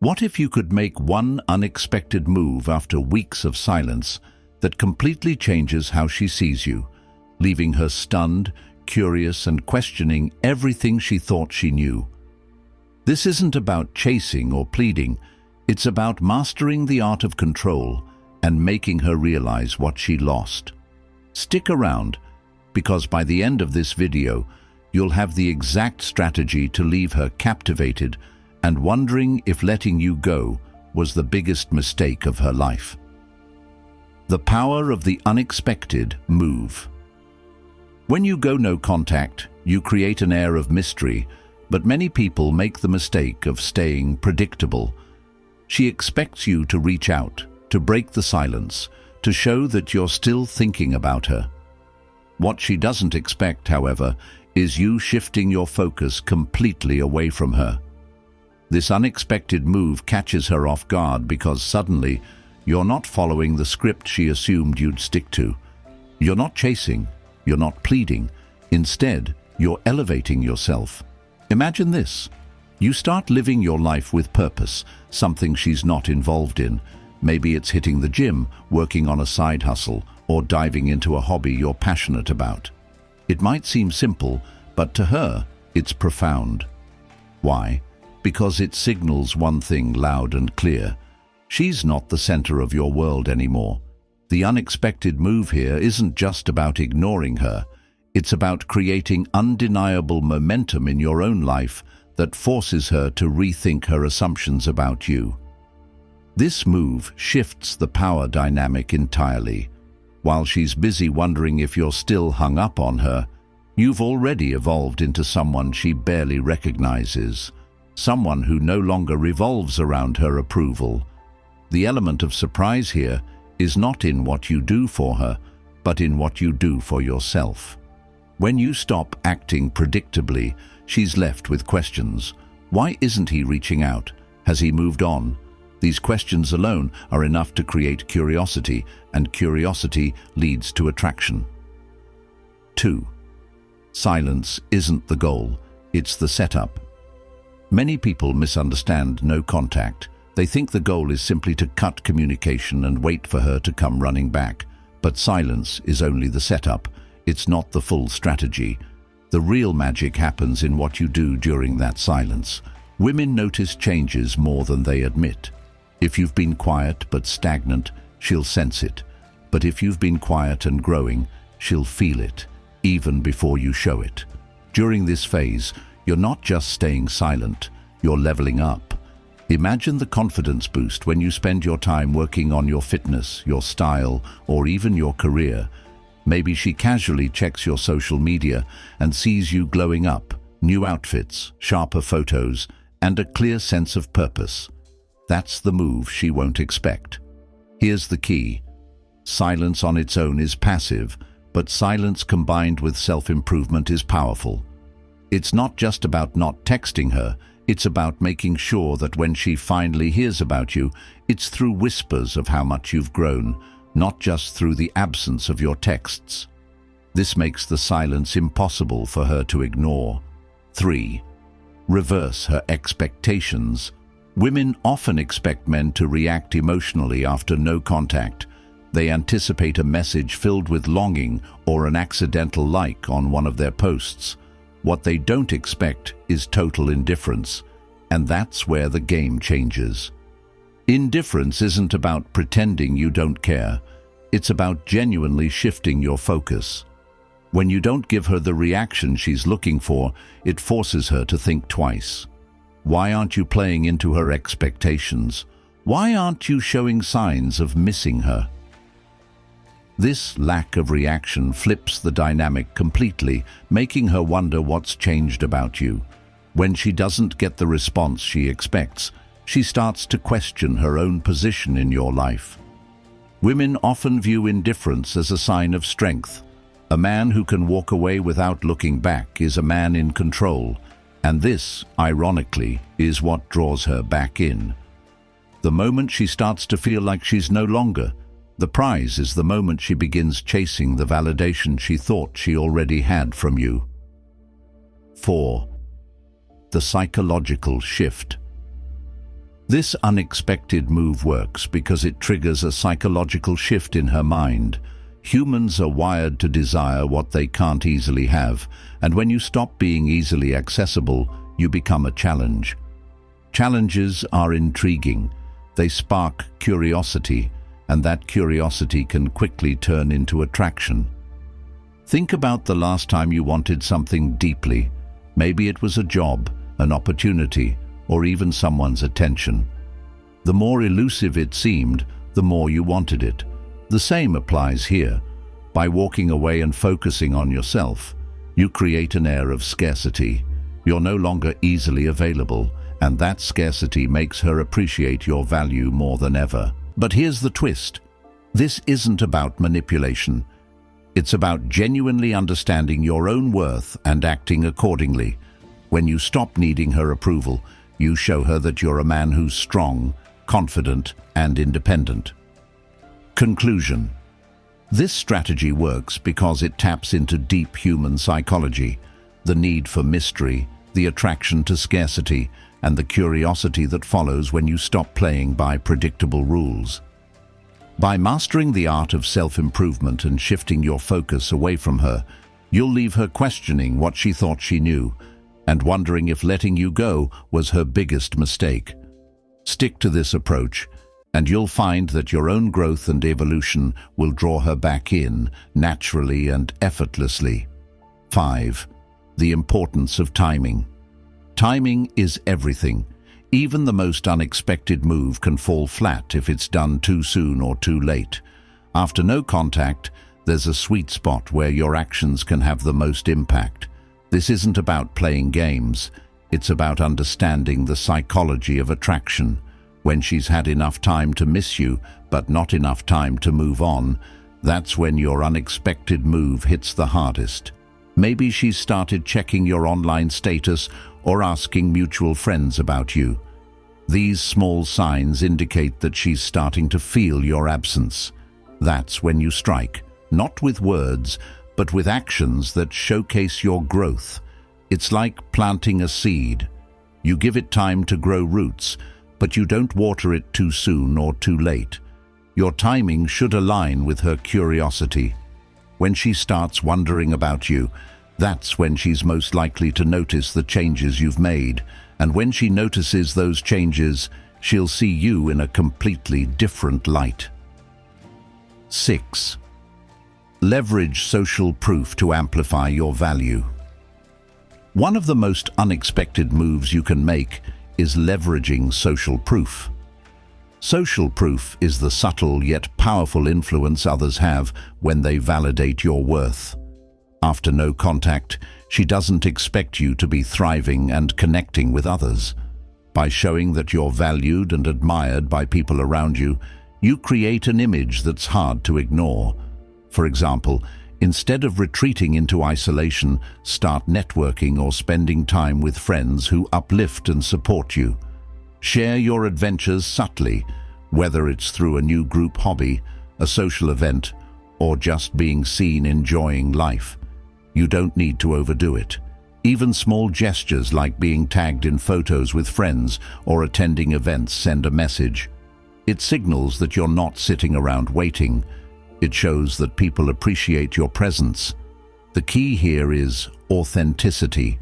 What if you could make one unexpected move after weeks of silence that completely changes how she sees you, leaving her stunned, curious, and questioning everything she thought she knew? This isn't about chasing or pleading. It's about mastering the art of control and making her realize what she lost. Stick around, because by the end of this video, you'll have the exact strategy to leave her captivated and wondering if letting you go was the biggest mistake of her life. The power of the unexpected move. When you go no contact, you create an air of mystery, but many people make the mistake of staying predictable. She expects you to reach out, to break the silence, to show that you're still thinking about her. What she doesn't expect, however, is you shifting your focus completely away from her. This unexpected move catches her off guard because suddenly you're not following the script she assumed you'd stick to. You're not chasing, you're not pleading. Instead, you're elevating yourself. Imagine this. You start living your life with purpose, something she's not involved in. Maybe it's hitting the gym, working on a side hustle, or diving into a hobby you're passionate about. It might seem simple, but to her, it's profound. Why? Because it signals one thing loud and clear. She's not the center of your world anymore. The unexpected move here isn't just about ignoring her. It's about creating undeniable momentum in your own life that forces her to rethink her assumptions about you. This move shifts the power dynamic entirely. While she's busy wondering if you're still hung up on her, you've already evolved into someone she barely recognizes. Someone who no longer revolves around her approval. The element of surprise here is not in what you do for her, but in what you do for yourself. When you stop acting predictably, she's left with questions. Why isn't he reaching out? Has he moved on? These questions alone are enough to create curiosity, and curiosity leads to attraction. 2. Silence isn't the goal, it's the setup. Many people misunderstand no contact. They think the goal is simply to cut communication and wait for her to come running back. But silence is only the setup. It's not the full strategy. The real magic happens in what you do during that silence. Women notice changes more than they admit. If you've been quiet but stagnant, she'll sense it. But if you've been quiet and growing, she'll feel it, even before you show it. During this phase, you're not just staying silent, you're leveling up. Imagine the confidence boost when you spend your time working on your fitness, your style, or even your career. Maybe she casually checks your social media and sees you glowing up, new outfits, sharper photos, and a clear sense of purpose. That's the move she won't expect. Here's the key. Silence on its own is passive, but silence combined with self-improvement is powerful. It's not just about not texting her, it's about making sure that when she finally hears about you, it's through whispers of how much you've grown, not just through the absence of your texts. This makes the silence impossible for her to ignore. 3. Reverse her expectations. Women often expect men to react emotionally after no contact. They anticipate a message filled with longing or an accidental like on one of their posts. What they don't expect is total indifference, and that's where the game changes. Indifference isn't about pretending you don't care. It's about genuinely shifting your focus. When you don't give her the reaction she's looking for, it forces her to think twice. Why aren't you playing into her expectations? Why aren't you showing signs of missing her? This lack of reaction flips the dynamic completely, making her wonder what's changed about you. When she doesn't get the response she expects, she starts to question her own position in your life. Women often view indifference as a sign of strength. A man who can walk away without looking back is a man in control, and this, ironically, is what draws her back in. The moment she starts to feel like she's no longer, the prize is the moment she begins chasing the validation she thought she already had from you. 4. The psychological shift. This unexpected move works because it triggers a psychological shift in her mind. Humans are wired to desire what they can't easily have, and when you stop being easily accessible, you become a challenge. Challenges are intriguing. They spark curiosity, and that curiosity can quickly turn into attraction. Think about the last time you wanted something deeply. Maybe it was a job, an opportunity, or even someone's attention. The more elusive it seemed, the more you wanted it. The same applies here. By walking away and focusing on yourself, you create an air of scarcity. You're no longer easily available, and that scarcity makes her appreciate your value more than ever. But here's the twist. This isn't about manipulation. It's about genuinely understanding your own worth and acting accordingly. When you stop needing her approval, you show her that you're a man who's strong, confident, and independent. Conclusion. This strategy works because it taps into deep human psychology, the need for mystery, the attraction to scarcity, and the curiosity that follows when you stop playing by predictable rules. By mastering the art of self-improvement and shifting your focus away from her, you'll leave her questioning what she thought she knew and wondering if letting you go was her biggest mistake. Stick to this approach, and you'll find that your own growth and evolution will draw her back in, naturally and effortlessly. 5. The importance of timing. Timing is everything. Even the most unexpected move can fall flat if it's done too soon or too late. After no contact, there's a sweet spot where your actions can have the most impact. This isn't about playing games. It's about understanding the psychology of attraction. When she's had enough time to miss you, but not enough time to move on, that's when your unexpected move hits the hardest. Maybe she's started checking your online status or asking mutual friends about you. These small signs indicate that she's starting to feel your absence. That's when you strike, not with words, but with actions that showcase your growth. It's like planting a seed. You give it time to grow roots, but you don't water it too soon or too late. Your timing should align with her curiosity. When she starts wondering about you, that's when she's most likely to notice the changes you've made, and when she notices those changes, she'll see you in a completely different light. 6. Leverage social proof to amplify your value. One of the most unexpected moves you can make is leveraging social proof. Social proof is the subtle yet powerful influence others have when they validate your worth. After no contact, she doesn't expect you to be thriving and connecting with others. By showing that you're valued and admired by people around you, you create an image that's hard to ignore. For example, instead of retreating into isolation, start networking or spending time with friends who uplift and support you. Share your adventures subtly, whether it's through a new group hobby, a social event, or just being seen enjoying life. You don't need to overdo it. Even small gestures like being tagged in photos with friends or attending events send a message. It signals that you're not sitting around waiting. It shows that people appreciate your presence. The key here is authenticity.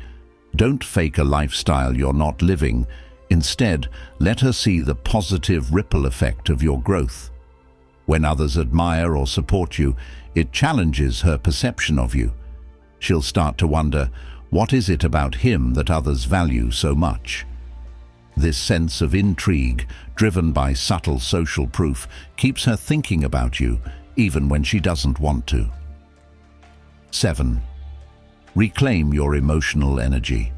Don't fake a lifestyle you're not living. Instead, let her see the positive ripple effect of your growth. When others admire or support you, it challenges her perception of you. She'll start to wonder, what is it about him that others value so much? This sense of intrigue, driven by subtle social proof, keeps her thinking about you, even when she doesn't want to. 7. Reclaim your emotional energy.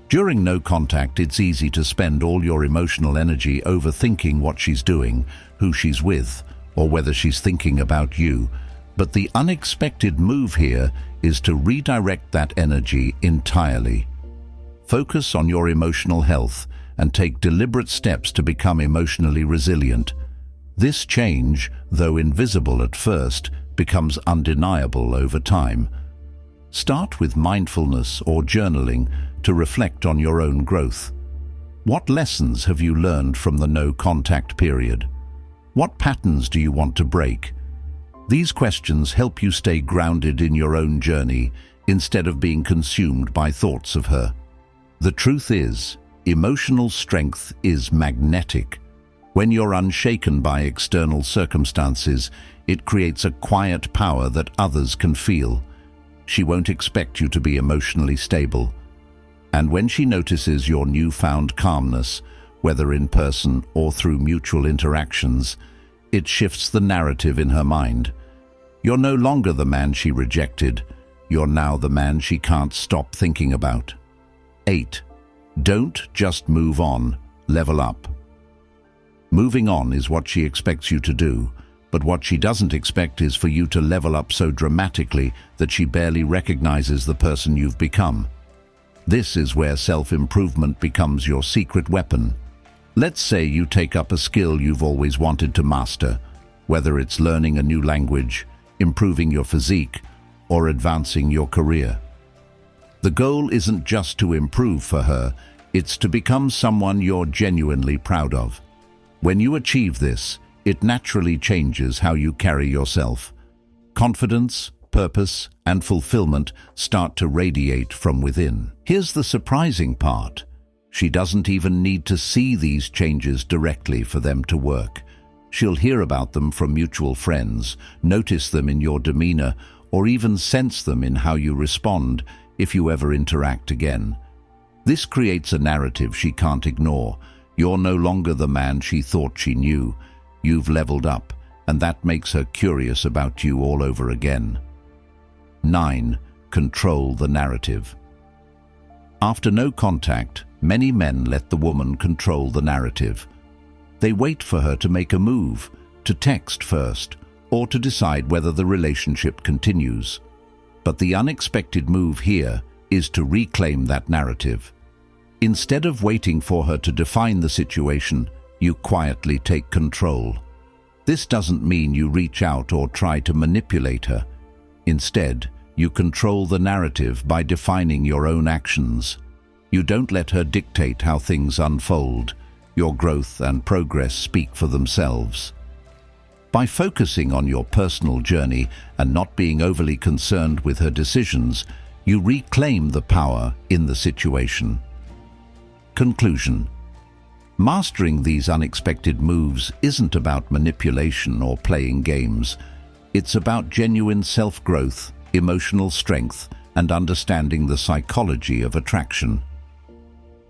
During no contact, it's easy to spend all your emotional energy overthinking what she's doing, who she's with, or whether she's thinking about you. But the unexpected move here is to redirect that energy entirely. Focus on your emotional health and take deliberate steps to become emotionally resilient. This change, though invisible at first, becomes undeniable over time. Start with mindfulness or journaling to reflect on your own growth. What lessons have you learned from the no-contact period? What patterns do you want to break? These questions help you stay grounded in your own journey instead of being consumed by thoughts of her. The truth is, emotional strength is magnetic. When you're unshaken by external circumstances, it creates a quiet power that others can feel. She won't expect you to be emotionally stable. And when she notices your newfound calmness, whether in person or through mutual interactions, it shifts the narrative in her mind. You're no longer the man she rejected. You're now the man she can't stop thinking about. 8. Don't just move on, level up. Moving on is what she expects you to do, but what she doesn't expect is for you to level up so dramatically that she barely recognizes the person you've become. This is where self-improvement becomes your secret weapon. Let's say you take up a skill you've always wanted to master, whether it's learning a new language, improving your physique, or advancing your career. The goal isn't just to improve for her, it's to become someone you're genuinely proud of. When you achieve this, it naturally changes how you carry yourself. Confidence, purpose, and fulfillment start to radiate from within. Here's the surprising part. She doesn't even need to see these changes directly for them to work. She'll hear about them from mutual friends, notice them in your demeanor, or even sense them in how you respond if you ever interact again. This creates a narrative she can't ignore. You're no longer the man she thought she knew. You've leveled up, and that makes her curious about you all over again. 9. Control the narrative. After no contact, many men let the woman control the narrative. They wait for her to make a move, to text first, or to decide whether the relationship continues. But the unexpected move here is to reclaim that narrative. Instead of waiting for her to define the situation, you quietly take control. This doesn't mean you reach out or try to manipulate her. Instead, you control the narrative by defining your own actions. You don't let her dictate how things unfold. Your growth and progress speak for themselves. By focusing on your personal journey and not being overly concerned with her decisions, you reclaim the power in the situation. Conclusion. Mastering these unexpected moves isn't about manipulation or playing games. It's about genuine self-growth, emotional strength, and understanding the psychology of attraction.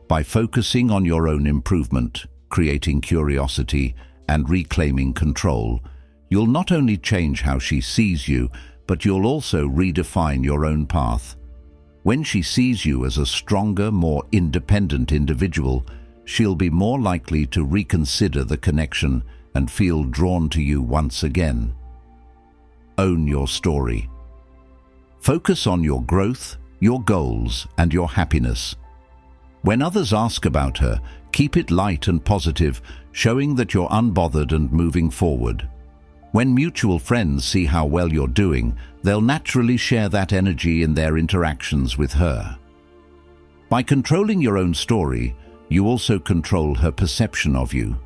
By focusing on your own improvement, creating curiosity, and reclaiming control, you'll not only change how she sees you, but you'll also redefine your own path. When she sees you as a stronger, more independent individual, she'll be more likely to reconsider the connection and feel drawn to you once again. Own your story. Focus on your growth, your goals, and your happiness. When others ask about her, keep it light and positive, showing that you're unbothered and moving forward. When mutual friends see how well you're doing, they'll naturally share that energy in their interactions with her. By controlling your own story, you also control her perception of you.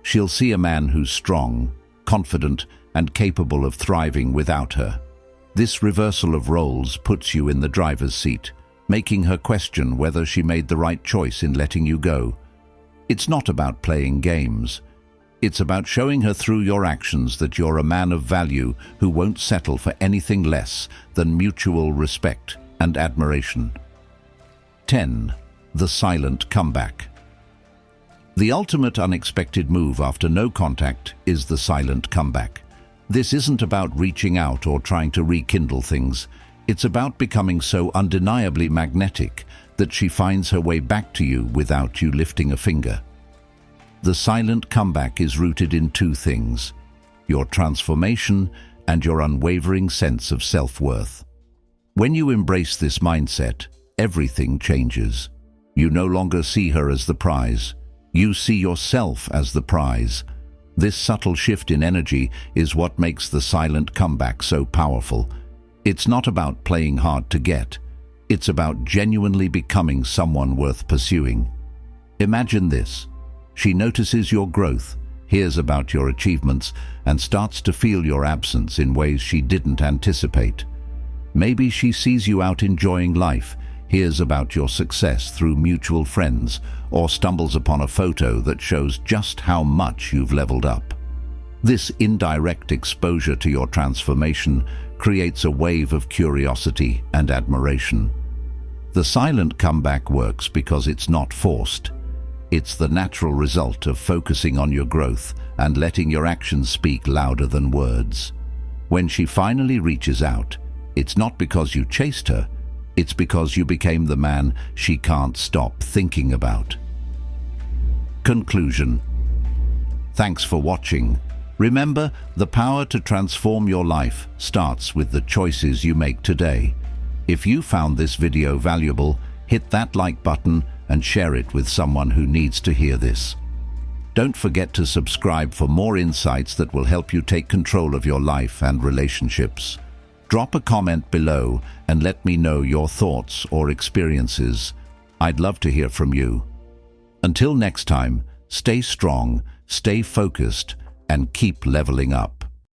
She'll see a man who's strong, confident, and capable of thriving without her. This reversal of roles puts you in the driver's seat, making her question whether she made the right choice in letting you go. It's not about playing games. It's about showing her through your actions that you're a man of value who won't settle for anything less than mutual respect and admiration. 10. The silent comeback. The ultimate unexpected move after no contact is the silent comeback. This isn't about reaching out or trying to rekindle things. It's about becoming so undeniably magnetic that she finds her way back to you without you lifting a finger. The silent comeback is rooted in two things: your transformation and your unwavering sense of self-worth. When you embrace this mindset, everything changes. You no longer see her as the prize. You see yourself as the prize. This subtle shift in energy is what makes the silent comeback so powerful. It's not about playing hard to get. It's about genuinely becoming someone worth pursuing. Imagine this. She notices your growth, hears about your achievements, and starts to feel your absence in ways she didn't anticipate. Maybe she sees you out enjoying life, hears about your success through mutual friends, or stumbles upon a photo that shows just how much you've leveled up. This indirect exposure to your transformation creates a wave of curiosity and admiration. The silent comeback works because it's not forced. It's the natural result of focusing on your growth and letting your actions speak louder than words. When she finally reaches out, it's not because you chased her, it's because you became the man she can't stop thinking about. Conclusion. Thanks for watching. Remember, the power to transform your life starts with the choices you make today. If you found this video valuable, hit that like button and share it with someone who needs to hear this. Don't forget to subscribe for more insights that will help you take control of your life and relationships. Drop a comment below and let me know your thoughts or experiences. I'd love to hear from you. Until next time, stay strong, stay focused, and keep leveling up.